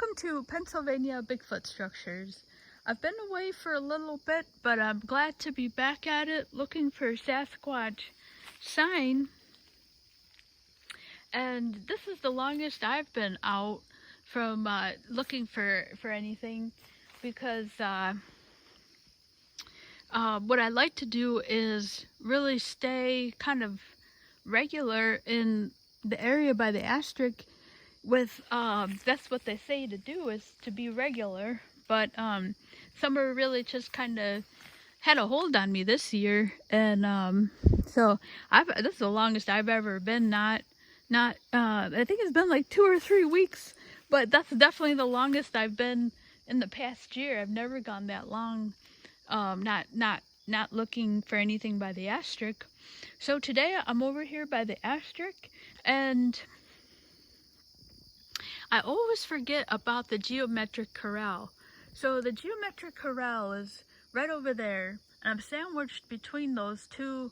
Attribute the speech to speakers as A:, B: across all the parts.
A: Welcome to Pennsylvania Bigfoot Structures. I've been away for a little bit, but I'm glad to be back at it looking for Sasquatch sign. And this is the longest I've been out from looking for anything, because what I like to do is really stay kind of regular in the area by the asterisk with that's what they say to do, is to be regular, but summer really just kind of had a hold on me this year, and so this is the longest I've ever been not I think it's been like 2 or 3 weeks, but that's definitely the longest I've been in the past year. I've never gone that long not looking for anything by the asterisk. So today I'm over here by the asterisk, and I always forget about the geometric corral. So the geometric corral is right over there, and I'm sandwiched between those two.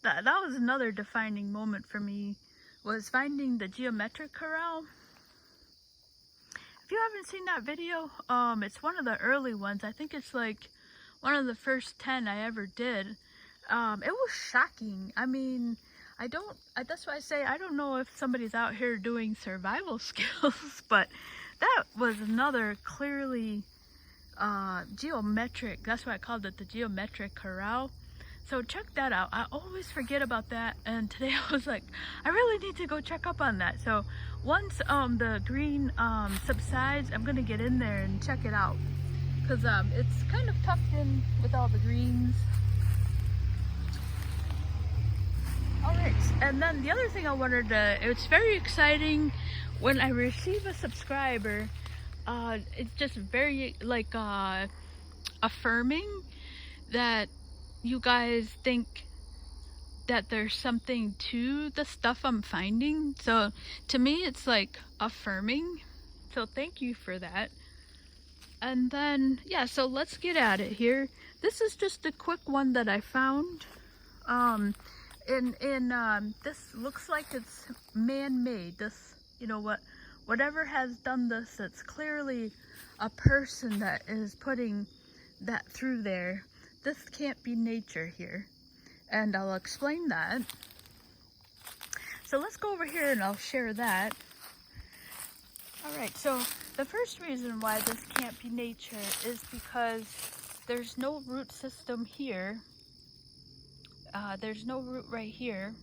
A: That was another defining moment for me, was finding the geometric corral. If you haven't seen that video, it's one of the early ones. I think it's like one of the first 10 I ever did. It was shocking. I mean, that's why I say I don't know if somebody's out here doing survival skills, but that was another clearly geometric. That's why I called it the geometric corral. So check that out. I always forget about that, and today I was like, I really need to go check up on that. So once the green subsides, I'm gonna get in there and check it out, because it's kind of tucked in with all the greens. Alright, and then the other thing I wanted to, it's very exciting when I receive a subscriber. It's just very like affirming that you guys think that there's something to the stuff I'm finding. So to me it's like affirming, so thank you for that. And then yeah, so let's get at it here. This is just a quick one that I found. This looks like it's man-made. This, you know, whatever has done this, it's clearly a person that is putting that through there. This can't be nature here, and I'll explain that. So let's go over here and I'll share that. Alright, so the first reason why this can't be nature is because there's no root system here. There's no root right here,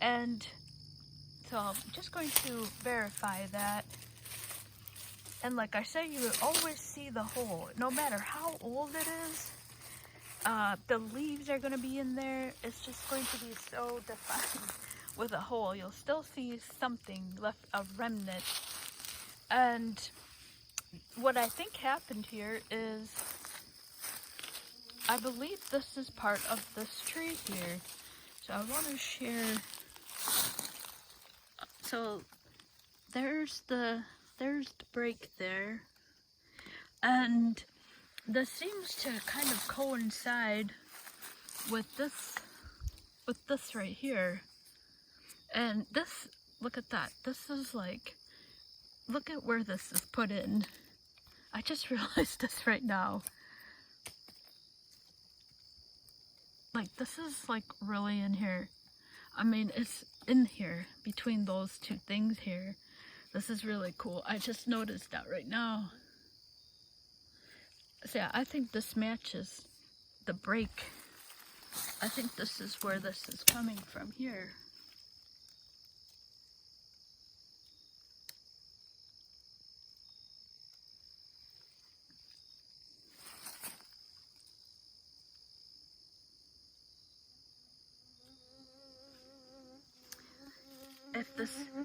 A: and so I'm just going to verify that. And like I say, you will always see the hole, no matter how old it is. The leaves are going to be in there. It's just going to be so defined with a hole. You'll still see something left, a remnant. And what I think happened here is, I believe this is part of this tree here. So I want to share. So there's the break there, and this seems to kind of coincide with this right here. And this, look at that. This is like, look at where this is put in. I just realized this right now. Like, this is like really in here. I mean, it's in here between those two things here. This is really cool. I just noticed that right now. So yeah, I think this matches the break. I think this is where this is coming from here.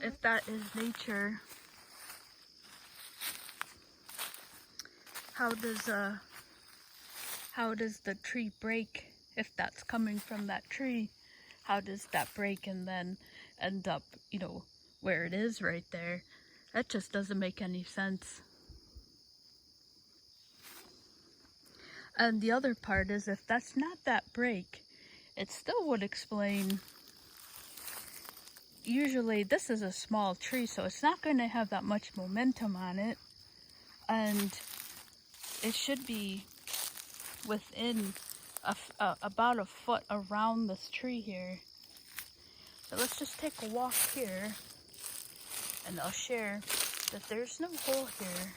A: If that is nature, how does the tree break? If that's coming from that tree, how does that break and then end up, you know, where it is right there? That just doesn't make any sense. And the other part is, if that's not that break, it still would explain usually this is a small tree, so it's not going to have that much momentum on it. And it should be within about a foot around this tree here. So let's just take a walk here, and I'll share that there's no hole here.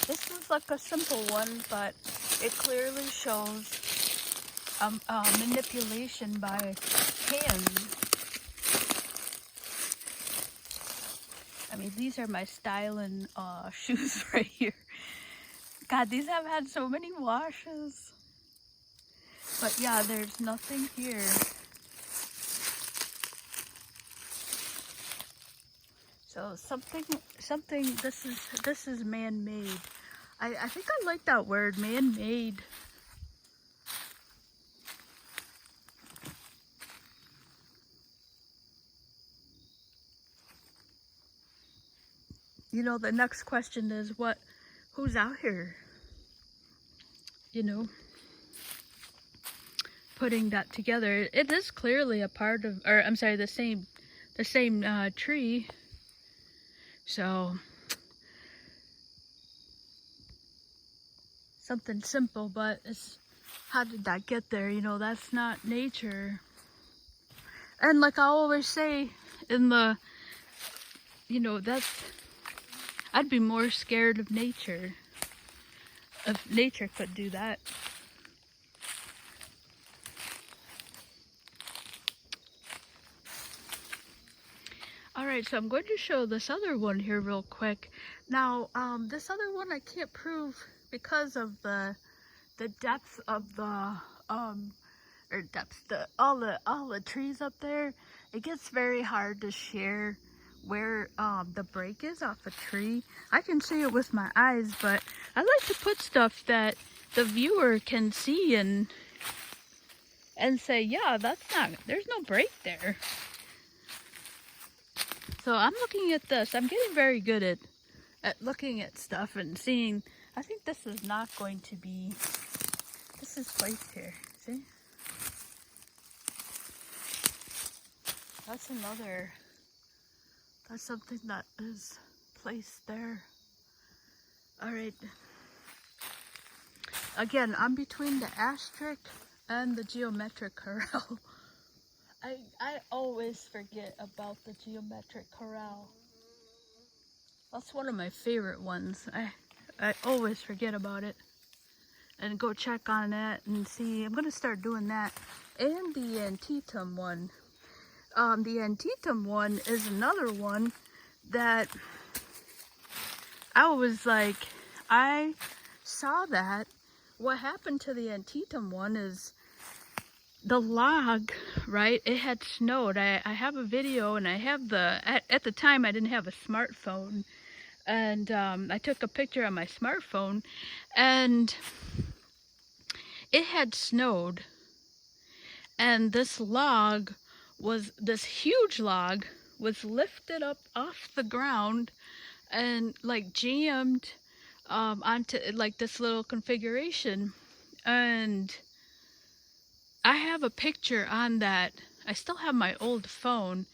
A: This is like a simple one, but it clearly shows manipulation by hand. I mean, these are my styling shoes right here. God, these have had so many washes. But yeah, there's nothing here. So something, this is man-made. I think I like that word, man-made. You know, the next question is who's out here? You know, putting that together. It is clearly a part of, or I'm sorry, the same tree. So something simple, but it's, how did that get there? You know, that's not nature. And like I always say in the, you know, I'd be more scared of nature if nature could do that. Alright, so I'm going to show this other one here real quick. Now, this other one I can't prove because of the depth of the, all the trees up there. It gets very hard to share where the break is off a tree. I can see it with my eyes, but I like to put stuff that the viewer can see and say, yeah, there's no break there. So I'm looking at this. I'm getting very good at looking at stuff and seeing. I think this is not going to be, this is placed here, see? That's something that is placed there. All right. Again, I'm between the asterisk and the geometric corral. I always forget about the geometric corral. That's one of my favorite ones. I always forget about it. And go check on that and see. I'm going to start doing that. And the Antietam one. The Antietam one is another one that I was like, I saw that. What happened to the Antietam one is the log, right? It had snowed. I have a video, and I have at the time I didn't have a smartphone, and I took a picture on my smartphone, and it had snowed, and this huge log was lifted up off the ground and like jammed onto like this little configuration. And I have a picture on that. I still have my old phone.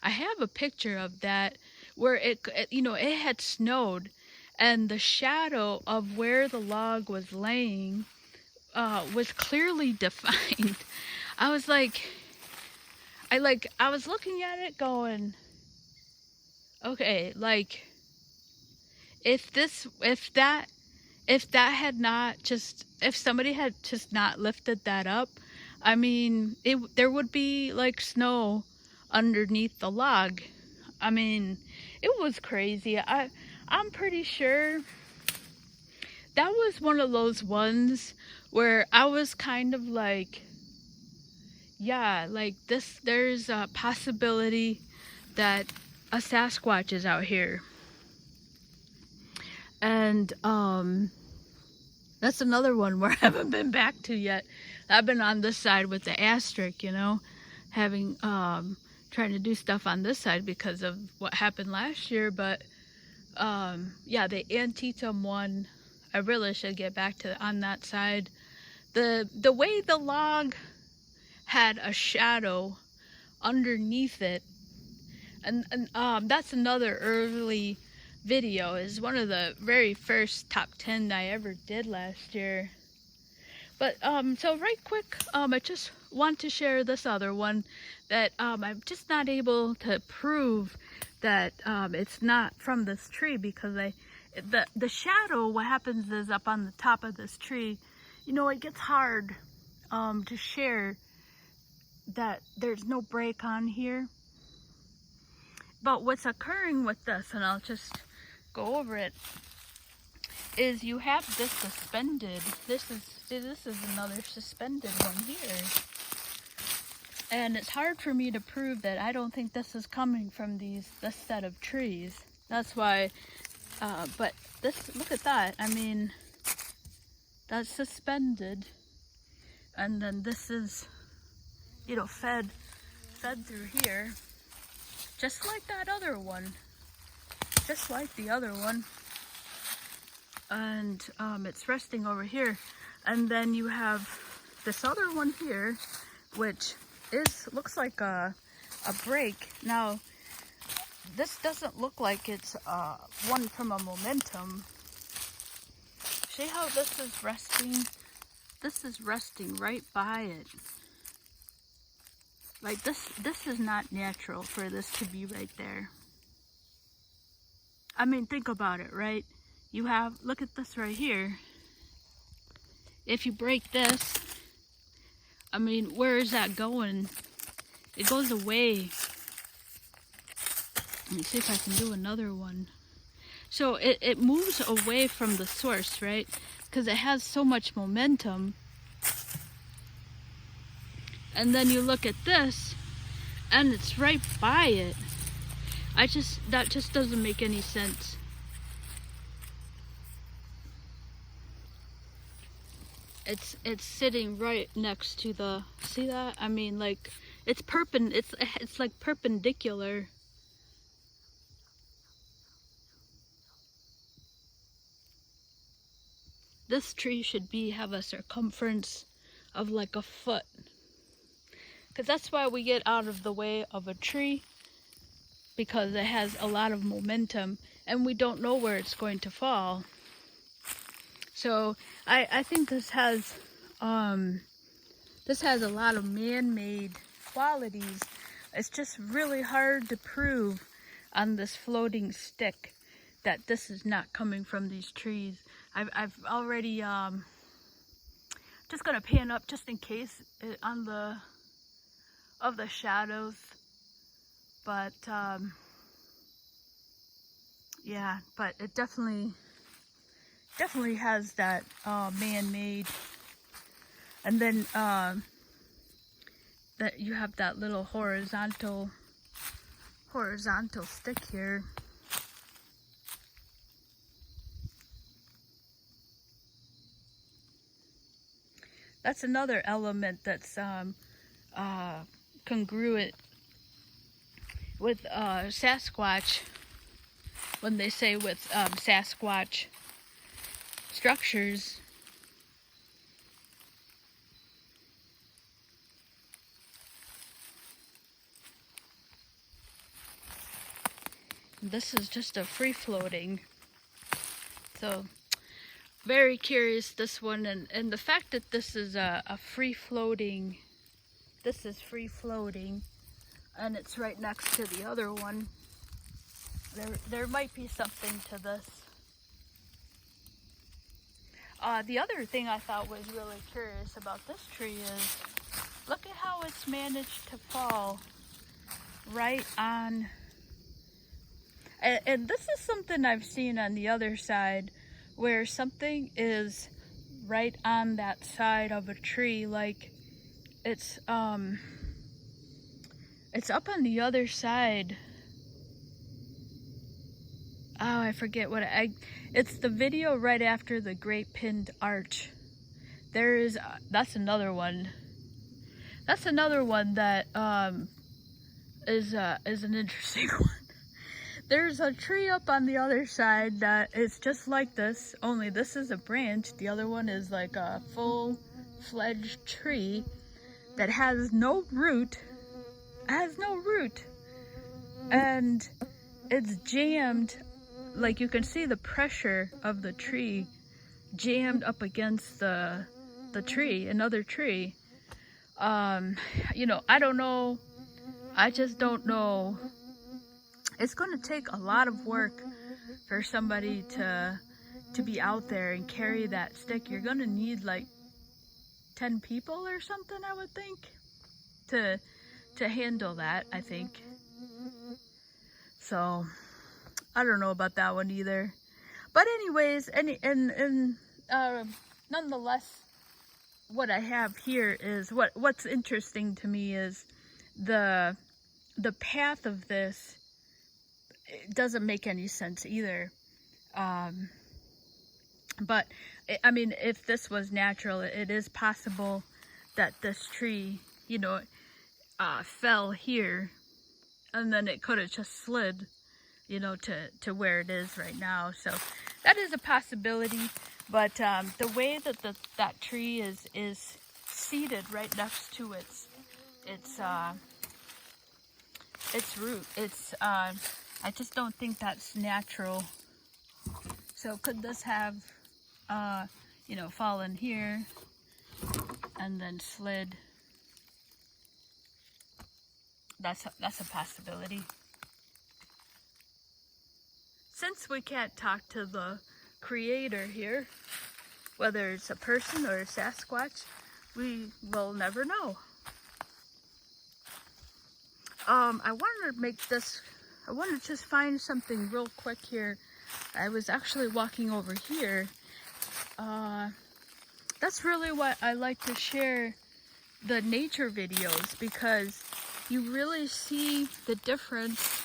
A: I have a picture of that where it had snowed, and the shadow of where the log was laying was clearly defined. I was like, I was looking at it going, okay, like if somebody had just not lifted that up, I mean, there would be like snow underneath the log. I mean, it was crazy. I'm pretty sure that was one of those ones where I was kind of like, yeah, like there's a possibility that a Sasquatch is out here. And that's another one where I haven't been back to yet. I've been on this side with the asterisk, you know. having trying to do stuff on this side because of what happened last year. But yeah, the Antietam one, I really should get back to on that side. The way the log had a shadow underneath it, and that's another early video, is one of the very first top 10 I ever did last year. But so right quick, I just want to share this other one that I'm just not able to prove that it's not from this tree, because the shadow, what happens is up on the top of this tree, you know, it gets hard to share that there's no break on here. But what's occurring with this, and I'll just go over it, is you have this suspended. This is another suspended one here. And it's hard for me to prove that I don't think this is coming from this set of trees. That's why, but this, look at that. I mean, that's suspended. And then this is, you know, fed through here. Just like that other one. Just like the other one. And it's resting over here. And then you have this other one here, which looks like a break. Now, this doesn't look like it's one from a momentum. See how this is resting? This is resting right by it. Like this is not natural for this to be right there. I mean, think about it, right? You have, look at this right here. If you break this, I mean, where is that going? It goes away. Let me see if I can do another one. So it moves away from the source, right? Because it has so much momentum. And then you look at this, and it's right by it. That just doesn't make any sense. It's sitting right next to the, see that? I mean, like, it's like perpendicular. This tree should have a circumference of like a foot. Because that's why we get out of the way of a tree, because it has a lot of momentum and we don't know where it's going to fall. So I think this has a lot of man-made qualities. It's just really hard to prove on this floating stick that this is not coming from these trees. I've already just gonna pan up just in case on the shadows, but yeah, but it definitely has that man-made. And then that you have that little horizontal stick here. That's another element that's congruent with Sasquatch, when they say with Sasquatch structures. This is just a free floating. So very curious, this one, and the fact that this is a free floating, this is free floating, and it's right next to the other one. There might be something to this. The other thing I thought was really curious about this tree is, look at how it's managed to fall right on. And this is something I've seen on the other side, where something is right on that side of a tree, like it's up on the other side. Oh, I forget what it's the video right after the Great Pinned Arch. That's another one. that's another one that is an interesting one. There's a tree up on the other side that is just like this, only this is a branch. The other one is like a full-fledged tree that has no root. It has no root. And it's jammed, like you can see the pressure of the tree jammed up against the tree, another tree. You know, I don't know. I just don't know. It's going to take a lot of work for somebody to be out there and carry that stick. You're going to need like 10 people or something, I would think, to handle that, I think. So, I don't know about that one either. But anyways, and nonetheless, what I have here is what's interesting to me is the path of this. It doesn't make any sense either. But I mean, if this was natural, it is possible that this tree, you know, fell here, and then it could have just slid, you know, to where it is right now. So that is a possibility. But the way that that tree is seated right next to its root, I just don't think that's natural. So could this have, you know, fallen here and then slid? That's a possibility. Since we can't talk to the creator here, whether it's a person or a Sasquatch, we will never know. I want to just find something real quick here. I was actually walking over here. That's really what I like to share, the nature videos, because you really see the difference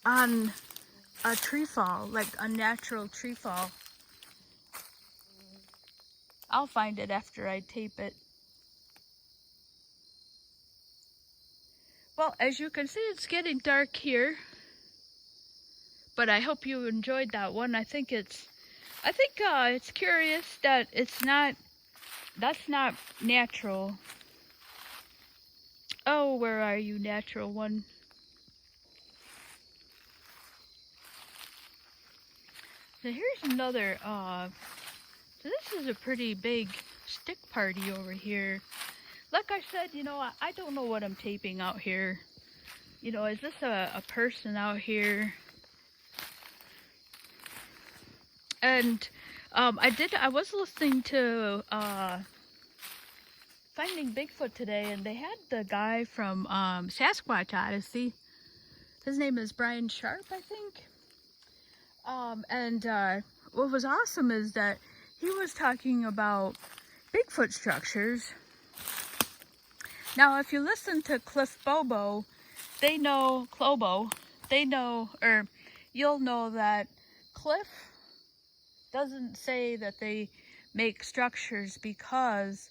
A: on a tree fall, like a natural tree fall. I'll find it after I tape it. Well, as you can see, it's getting dark here, but I hope you enjoyed that one. I think it's curious that that's not natural. Oh, where are you, natural one? So here's another, so this is a pretty big stick party over here. Like I said, you know, I don't know what I'm taping out here. You know, is this a person out here? And I was listening to Finding Bigfoot today, and they had the guy from Sasquatch Odyssey. His name is Brian Sharp, I think. And what was awesome is that he was talking about Bigfoot structures. Now, if you listen to Cliff Bobo, you'll know that Cliff doesn't say that they make structures because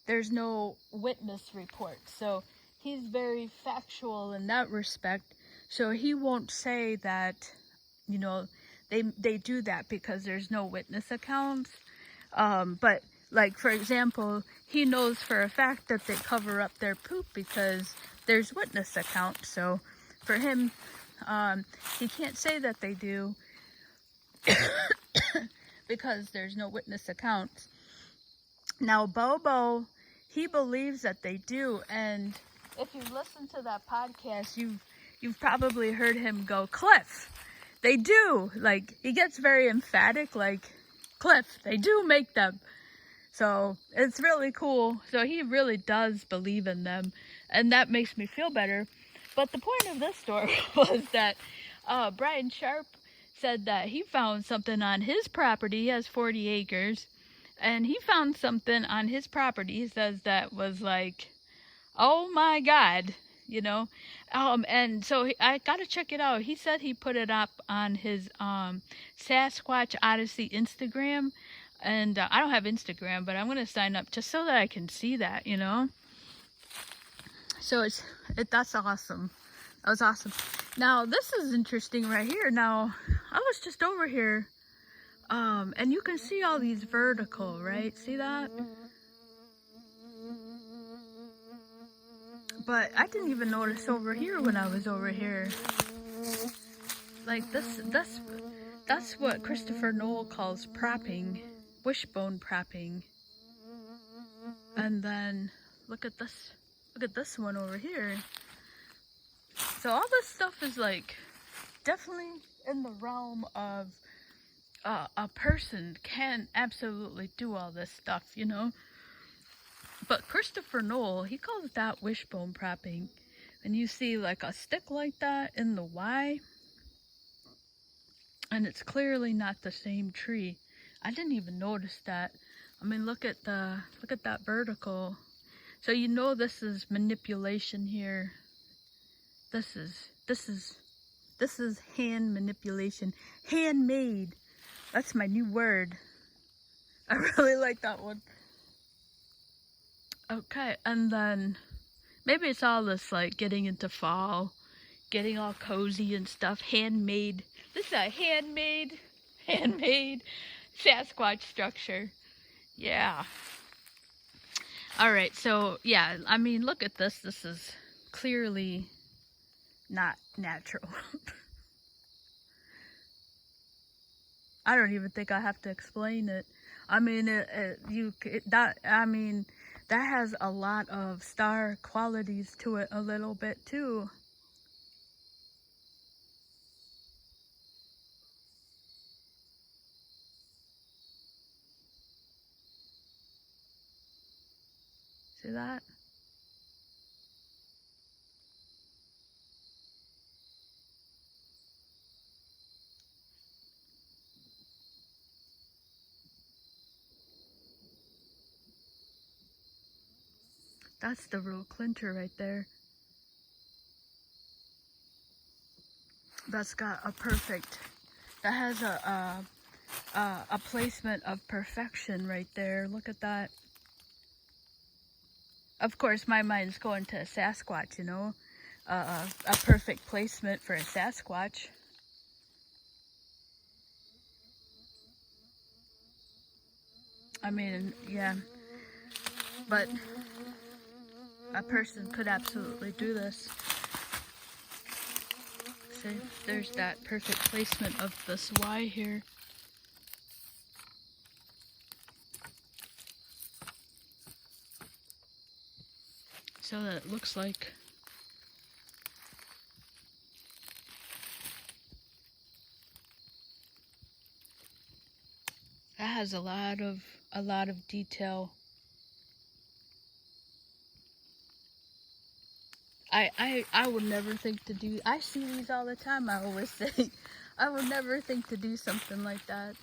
A: there's no witness report. So he's very factual in that respect. So he won't say that, you know, they do that because there's no witness accounts. But like, for example, he knows for a fact that they cover up their poop because there's witness accounts. So for him, he can't say that they do because there's no witness accounts. Now, Bobo, he believes that they do. And if you listen to that podcast, you've probably heard him go, Cliff, they do. Like, he gets very emphatic, like, Cliff, they do make them. So it's really cool. So he really does believe in them, and that makes me feel better. But the point of this story was that Brian Sharp said that he found something on his property. He has 40 acres, and he found something on his property. He says that was like, oh my God, you know. And so I got to check it out. He said he put it up on his Sasquatch Odyssey Instagram. And I don't have Instagram, but I'm going to sign up just so that I can see that, you know. So that's awesome. That was awesome. Now this is interesting right here. Now I was just over here, and you can see all these vertical, right? See that? But I didn't even notice over here when I was over here. Like that's what Christopher Noel calls propping, wishbone propping. And then look at this one over here. So all this stuff is like definitely in the realm of a person can absolutely do all this stuff, you know. But Christopher Noel, he calls that wishbone propping. And you see like a stick like that in the Y, and it's clearly not the same tree. I didn't even notice that. I mean, look at that vertical. So you know this is manipulation here. This is hand manipulation. Handmade. That's my new word. I really like that one. Okay, and then maybe it's all this like getting into fall, getting all cozy and stuff. Handmade. This is a handmade Sasquatch structure. Yeah. Alright, so yeah, I mean, look at this. This is clearly not natural. I don't even think I have to explain it. I mean, that has a lot of star qualities to it a little bit too. See that? That's the real clincher right there. That's got a perfect, that has a placement of perfection right there. Look at that. Of course, my mind's going to a Sasquatch, you know, a perfect placement for a Sasquatch. I mean, yeah, but a person could absolutely do this. See, there's that perfect placement of this Y here. So that it looks like that has a lot of detail. I would never think to do, I see these all the time, I always say. I would never think to do something like that.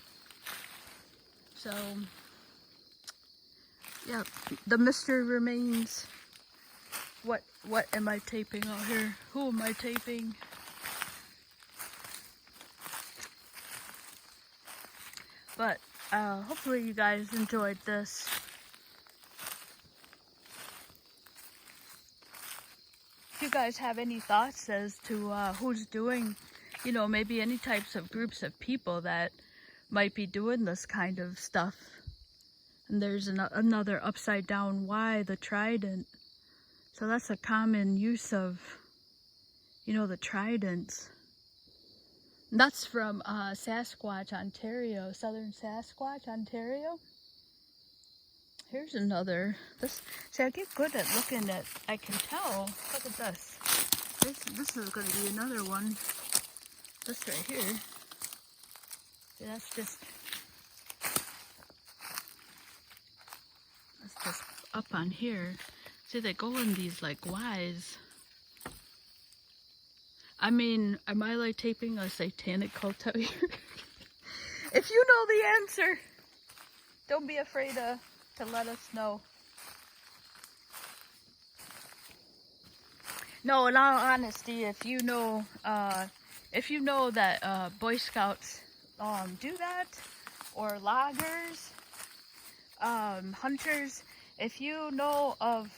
A: So, yeah, the mystery remains. What am I taping out here? Who am I taping? But, hopefully you guys enjoyed this. If you guys have any thoughts as to who's doing, you know, maybe any types of groups of people that might be doing this kind of stuff. And there's another upside down Y, the trident. So that's a common use of, you know, the tridents. And that's from Sasquatch, Ontario, Southern Sasquatch, Ontario. Here's another. See, I get good at looking at, I can tell. Look at this. This is going to be another one. This right here. See, that's just up on here. See, they go in these like Ys. I mean, am I like taping a satanic cult out here? If you know the answer, don't be afraid to let us know. No, in all honesty, if you know that Boy Scouts do that, or loggers, hunters, if you know of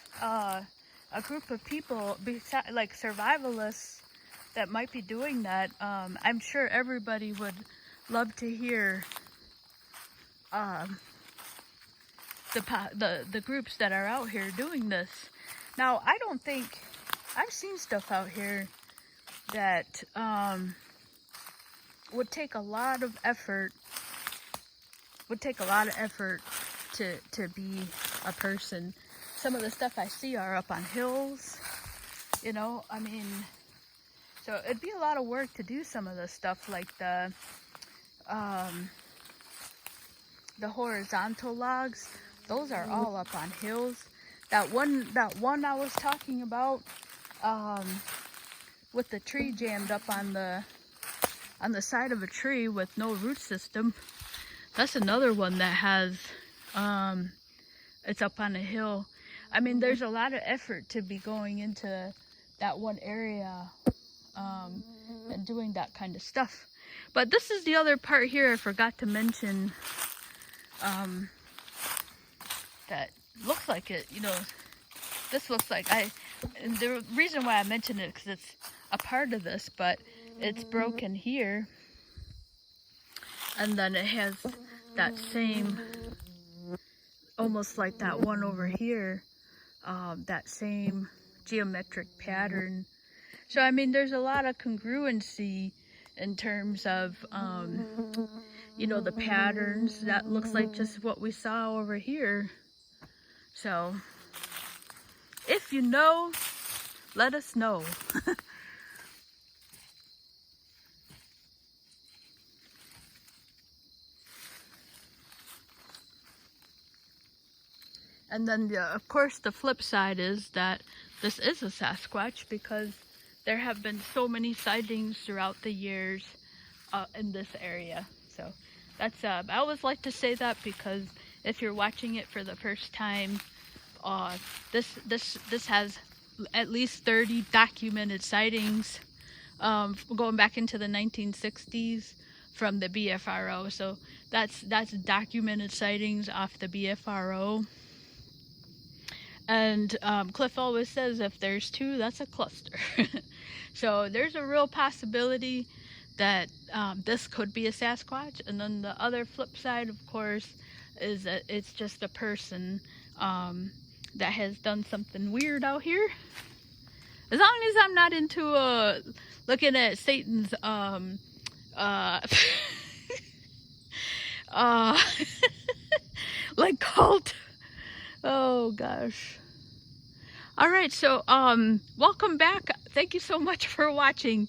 A: a group of people, like survivalists, that might be doing that. I'm sure everybody would love to hear the groups that are out here doing this. Now, I don't think I've seen stuff out here that would take a lot of effort. To be a person. Some of the stuff I see are up on hills. You know, I mean, so it'd be a lot of work to do some of the stuff, like the horizontal logs. Those are all up on hills. That one I was talking about, with the tree jammed up on the side of a tree with no root system. That's another one that has, it's up on a hill. I mean, there's a lot of effort to be going into that one area, and doing that kind of stuff. But this is the other part here I forgot to mention, that looks like it, you know, this looks like, and the reason why I mention it, because it's a part of this, but it's broken here, and then it has that same, almost like that one over here, that same geometric pattern. So I mean, there's a lot of congruency in terms of, you know, the patterns. That looks like just what we saw over here. So if you know, let us know. And then, of course, the flip side is that this is a Sasquatch, because there have been so many sightings throughout the years in this area. So that's, I always like to say that, because if you're watching it for the first time, this has at least 30 documented sightings, going back into the 1960s from the BFRO. So that's documented sightings off the BFRO. And Cliff always says, if there's two, that's a cluster. So there's a real possibility that this could be a Sasquatch. And then the other flip side, of course, is that it's just a person that has done something weird out here. As long as I'm not into looking at Satan's like cult. Oh gosh. All right, so welcome back. Thank you so much for watching.